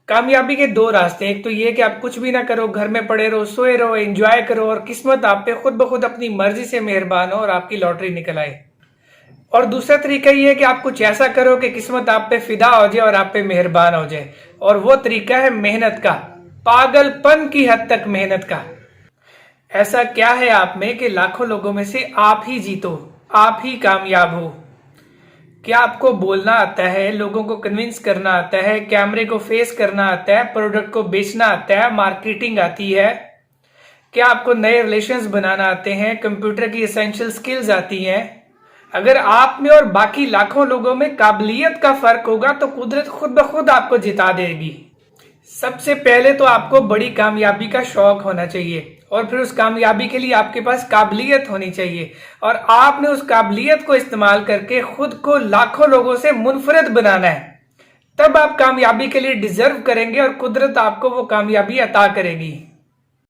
कामयाबी के दो रास्ते हैं। एक तो ये कि आप कुछ भी ना करो, घर में पड़े रहो, सोए रहो, एंजॉय करो और किस्मत आप पे खुद ब खुद अपनी मर्जी से मेहरबान हो और आपकी लॉटरी निकल आए। और दूसरा तरीका ये है कि आप कुछ ऐसा करो कि किस्मत आप पे फिदा हो जाए और आप पे मेहरबान हो जाए। और वो तरीका है मेहनत का, पागलपन की हद तक मेहनत का। ऐसा क्या है आप में कि लाखों लोगों में से आप ही जीतो, आप ही कामयाब हो। क्या आपको बोलना आता है, लोगों को कन्विंस करना आता है, कैमरे को फेस करना आता है, प्रोडक्ट को बेचना आता है, मार्केटिंग आती है? क्या आपको नए रिलेशंस बनाना आते हैं, कंप्यूटर की एसेंशियल स्किल्स आती हैं? अगर आप में और बाकी लाखों लोगों में काबिलियत का फर्क होगा तो कुदरत खुद ब खुद आपको जिता देगी। सबसे पहले तो आपको बड़ी कामयाबी का शौक होना चाहिए और फिर उस कामयाबी के लिए आपके पास काबिलियत होनी चाहिए और आपने उस काबिलियत को इस्तेमाल करके खुद को लाखों लोगों से मुनफरद बनाना है। तब आप कामयाबी के लिए डिजर्व करेंगे और कुदरत आपको वो कामयाबी अता करेगी।